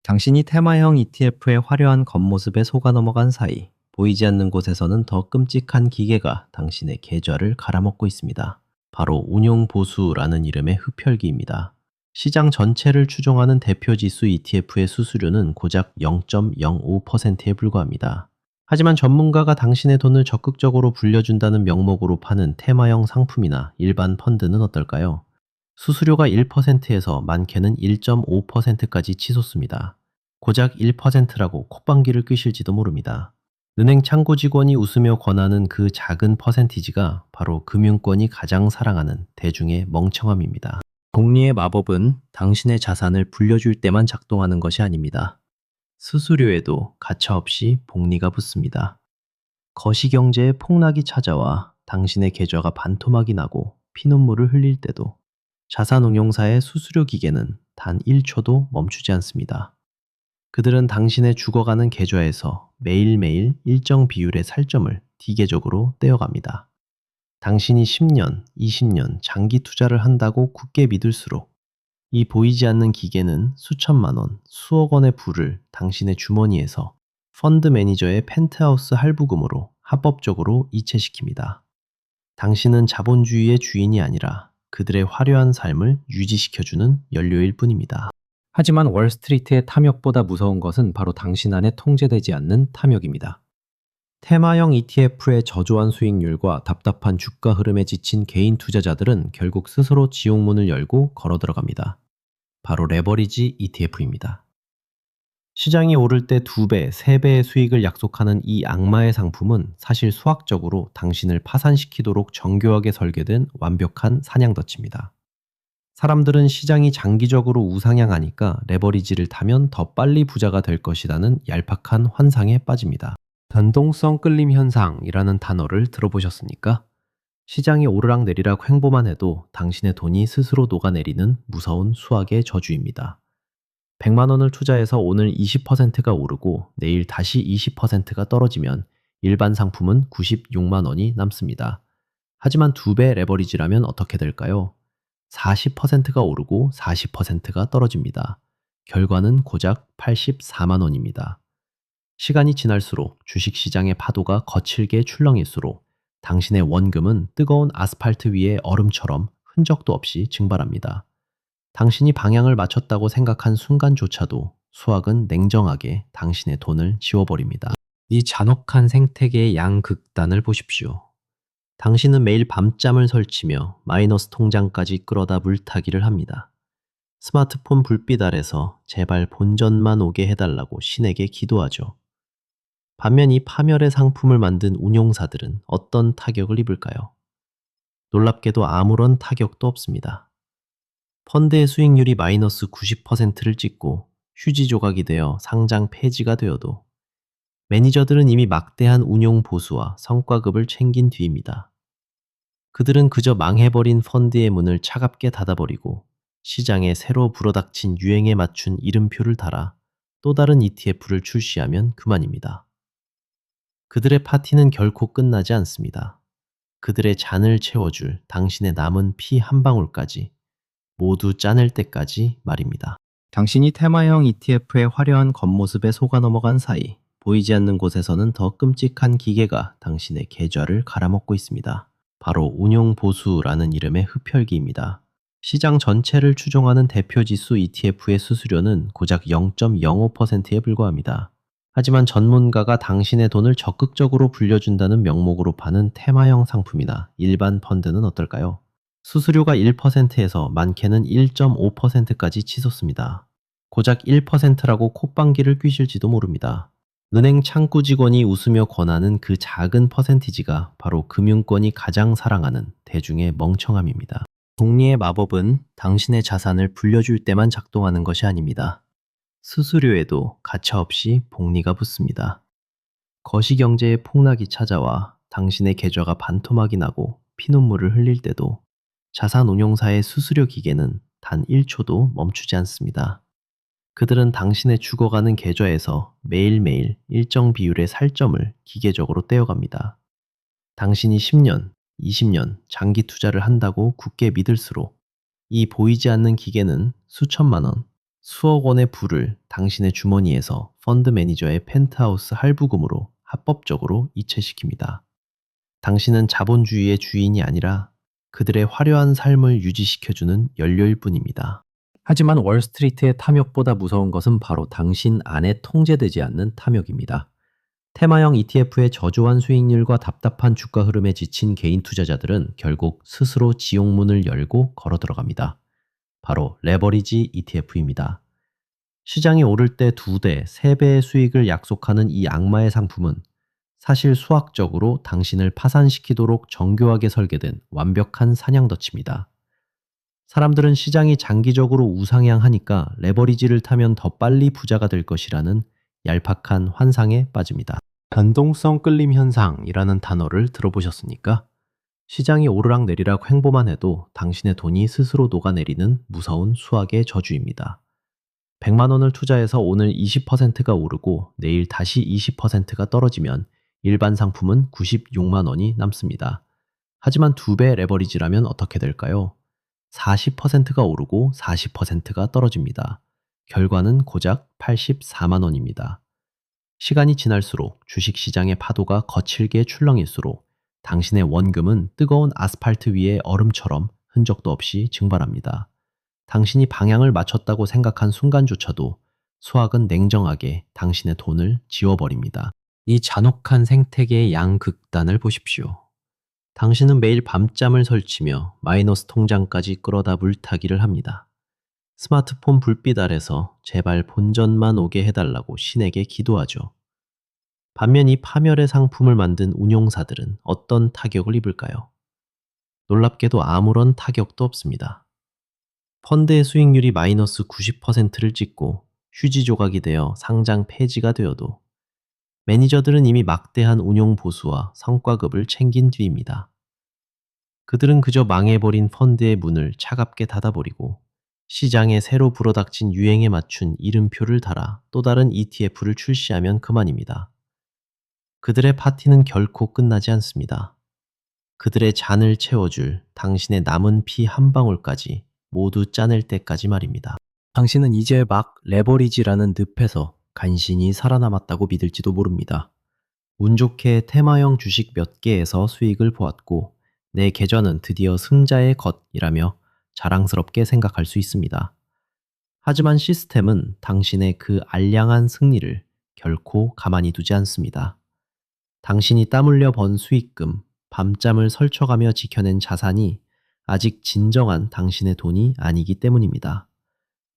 당신이 테마형 ETF의 화려한 겉모습에 속아 넘어간 사이, 보이지 않는 곳에서는 더 끔찍한 기계가 당신의 계좌를 갈아먹고 있습니다. 바로 운용보수라는 이름의 흡혈귀입니다. 시장 전체를 추종하는 대표지수 ETF의 수수료는 고작 0.05%에 불과합니다. 하지만 전문가가 당신의 돈을 적극적으로 불려준다는 명목으로 파는 테마형 상품이나 일반 펀드는 어떨까요? 수수료가 1%에서 많게는 1.5%까지 치솟습니다. 고작 1%라고 콧방귀를 뀌실지도 모릅니다. 은행 창구 직원이 웃으며 권하는 그 작은 퍼센티지가 바로 금융권이 가장 사랑하는 대중의 멍청함입니다. 복리의 마법은 당신의 자산을 불려줄 때만 작동하는 것이 아닙니다. 수수료에도 가차없이 복리가 붙습니다. 거시경제의 폭락이 찾아와 당신의 계좌가 반토막이 나고 피눈물을 흘릴 때도 자산운용사의 수수료 기계는 단 1초도 멈추지 않습니다. 그들은 당신의 죽어가는 계좌에서 매일매일 일정 비율의 살점을 기계적으로 떼어갑니다. 당신이 10년, 20년 장기 투자를 한다고 굳게 믿을수록 이 보이지 않는 기계는 수천만 원, 수억 원의 부를 당신의 주머니에서 펀드 매니저의 펜트하우스 할부금으로 합법적으로 이체시킵니다. 당신은 자본주의의 주인이 아니라 그들의 화려한 삶을 유지시켜주는 연료일 뿐입니다. 하지만 월스트리트의 탐욕보다 무서운 것은 바로 당신 안에 통제되지 않는 탐욕입니다. 테마형 ETF의 저조한 수익률과 답답한 주가 흐름에 지친 개인 투자자들은 결국 스스로 지옥문을 열고 걸어 들어갑니다. 바로 레버리지 ETF입니다. 시장이 오를 때 2배, 3배의 수익을 약속하는 이 악마의 상품은 사실 수학적으로 당신을 파산시키도록 정교하게 설계된 완벽한 사냥덫입니다. 사람들은 시장이 장기적으로 우상향하니까 레버리지를 타면 더 빨리 부자가 될 것이라는 얄팍한 환상에 빠집니다. 변동성 끌림 현상이라는 단어를 들어보셨습니까? 시장이 오르락내리락 횡보만 해도 당신의 돈이 스스로 녹아내리는 무서운 수학의 저주입니다. 100만 원을 투자해서 오늘 20%가 오르고 내일 다시 20%가 떨어지면 일반 상품은 96만 원이 남습니다. 하지만 2배 레버리지라면 어떻게 될까요? 40%가 오르고 40%가 떨어집니다. 결과는 고작 84만 원입니다. 시간이 지날수록 주식시장의 파도가 거칠게 출렁일수록 당신의 원금은 뜨거운 아스팔트 위의 얼음처럼 흔적도 없이 증발합니다. 당신이 방향을 맞췄다고 생각한 순간조차도 수학은 냉정하게 당신의 돈을 지워버립니다. 이 잔혹한 생태계의 양극단을 보십시오. 당신은 매일 밤잠을 설치며 마이너스 통장까지 끌어다 물타기를 합니다. 스마트폰 불빛 아래서 제발 본전만 오게 해달라고 신에게 기도하죠. 반면 이 파멸의 상품을 만든 운용사들은 어떤 타격을 입을까요? 놀랍게도 아무런 타격도 없습니다. 펀드의 수익률이 마이너스 90%를 찍고 휴지 조각이 되어 상장 폐지가 되어도 매니저들은 이미 막대한 운용 보수와 성과급을 챙긴 뒤입니다. 그들은 그저 망해버린 펀드의 문을 차갑게 닫아버리고 시장에 새로 불어닥친 유행에 맞춘 이름표를 달아 또 다른 ETF를 출시하면 그만입니다. 그들의 파티는 결코 끝나지 않습니다. 그들의 잔을 채워줄 당신의 남은 피 한 방울까지 모두 짜낼 때까지 말입니다. 당신이 테마형 ETF의 화려한 겉모습에 속아 넘어간 사이, 보이지 않는 곳에서는 더 끔찍한 기계가 당신의 계좌를 갈아먹고 있습니다. 바로 운용보수라는 이름의 흡혈귀입니다. 시장 전체를 추종하는 대표지수 ETF의 수수료는 고작 0.05%에 불과합니다. 하지만 전문가가 당신의 돈을 적극적으로 불려준다는 명목으로 파는 테마형 상품이나 일반 펀드는 어떨까요? 수수료가 1%에서 많게는 1.5%까지 치솟습니다. 고작 1%라고 콧방귀를 뀌실지도 모릅니다. 은행 창구 직원이 웃으며 권하는 그 작은 퍼센티지가 바로 금융권이 가장 사랑하는 대중의 멍청함입니다. 복리의 마법은 당신의 자산을 불려줄 때만 작동하는 것이 아닙니다. 수수료에도 가차없이 복리가 붙습니다. 거시경제의 폭락이 찾아와 당신의 계좌가 반토막이 나고 피눈물을 흘릴 때도 자산운용사의 수수료 기계는 단 1초도 멈추지 않습니다. 그들은 당신의 죽어가는 계좌에서 매일매일 일정 비율의 살점을 기계적으로 떼어갑니다. 당신이 10년, 20년 장기 투자를 한다고 굳게 믿을수록 이 보이지 않는 기계는 수천만 원, 수억 원의 부를 당신의 주머니에서 펀드 매니저의 펜트하우스 할부금으로 합법적으로 이체시킵니다. 당신은 자본주의의 주인이 아니라 그들의 화려한 삶을 유지시켜주는 연료일 뿐입니다. 하지만 월스트리트의 탐욕보다 무서운 것은 바로 당신 안에 통제되지 않는 탐욕입니다. 테마형 ETF의 저조한 수익률과 답답한 주가 흐름에 지친 개인 투자자들은 결국 스스로 지옥문을 열고 걸어 들어갑니다. 바로 레버리지 ETF입니다. 시장이 오를 때 2배, 3배의 수익을 약속하는 이 악마의 상품은 사실 수학적으로 당신을 파산시키도록 정교하게 설계된 완벽한 사냥덫입니다. 사람들은 시장이 장기적으로 우상향하니까 레버리지를 타면 더 빨리 부자가 될 것이라는 얄팍한 환상에 빠집니다. 변동성 끌림 현상이라는 단어를 들어보셨습니까? 시장이 오르락내리락 횡보만 해도 당신의 돈이 스스로 녹아내리는 무서운 수학의 저주입니다. 100만 원을 투자해서 오늘 20%가 오르고 내일 다시 20%가 떨어지면 일반 상품은 96만 원이 남습니다. 하지만 2배 레버리지라면 어떻게 될까요? 40%가 오르고 40%가 떨어집니다. 결과는 고작 84만 원입니다. 시간이 지날수록 주식시장의 파도가 거칠게 출렁일수록 당신의 원금은 뜨거운 아스팔트 위의 얼음처럼 흔적도 없이 증발합니다. 당신이 방향을 맞췄다고 생각한 순간조차도 수학은 냉정하게 당신의 돈을 지워버립니다. 이 잔혹한 생태계의 양극단을 보십시오. 당신은 매일 밤잠을 설치며 마이너스 통장까지 끌어다 물타기를 합니다. 스마트폰 불빛 아래서 제발 본전만 오게 해달라고 신에게 기도하죠. 반면 이 파멸의 상품을 만든 운용사들은 어떤 타격을 입을까요? 놀랍게도 아무런 타격도 없습니다. 펀드의 수익률이 마이너스 90%를 찍고 휴지 조각이 되어 상장 폐지가 되어도 매니저들은 이미 막대한 운용 보수와 성과급을 챙긴 뒤입니다. 그들은 그저 망해버린 펀드의 문을 차갑게 닫아버리고 시장에 새로 불어닥친 유행에 맞춘 이름표를 달아 또 다른 ETF를 출시하면 그만입니다. 그들의 파티는 결코 끝나지 않습니다. 그들의 잔을 채워줄 당신의 남은 피 한 방울까지 모두 짜낼 때까지 말입니다. 당신은 이제 막 레버리지라는 늪에서 간신히 살아남았다고 믿을지도 모릅니다. 운 좋게 테마형 주식 몇 개에서 수익을 보았고 내 계좌는 드디어 승자의 것이라며 자랑스럽게 생각할 수 있습니다. 하지만 시스템은 당신의 그 알량한 승리를 결코 가만히 두지 않습니다. 당신이 땀 흘려 번 수익금, 밤잠을 설쳐가며 지켜낸 자산이 아직 진정한 당신의 돈이 아니기 때문입니다.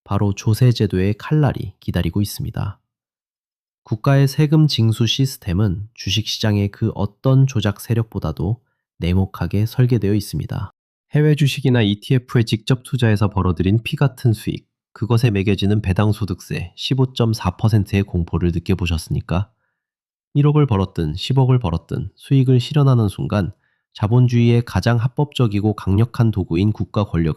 바로 조세제도의 칼날이 기다리고 있습니다. 국가의 세금 징수 시스템은 주식시장의 그 어떤 조작 세력보다도 냉혹하게 설계되어 있습니다. 해외 주식이나 ETF에 직접 투자해서 벌어들인 피 같은 수익, 그것에 매겨지는 배당소득세 15.4%의 공포를 느껴보셨습니까? 1억을 벌었든 10억을 벌었든 수익을 실현하는 순간 자본주의의 가장 합법적이고 강력한 도구인 국가 권력은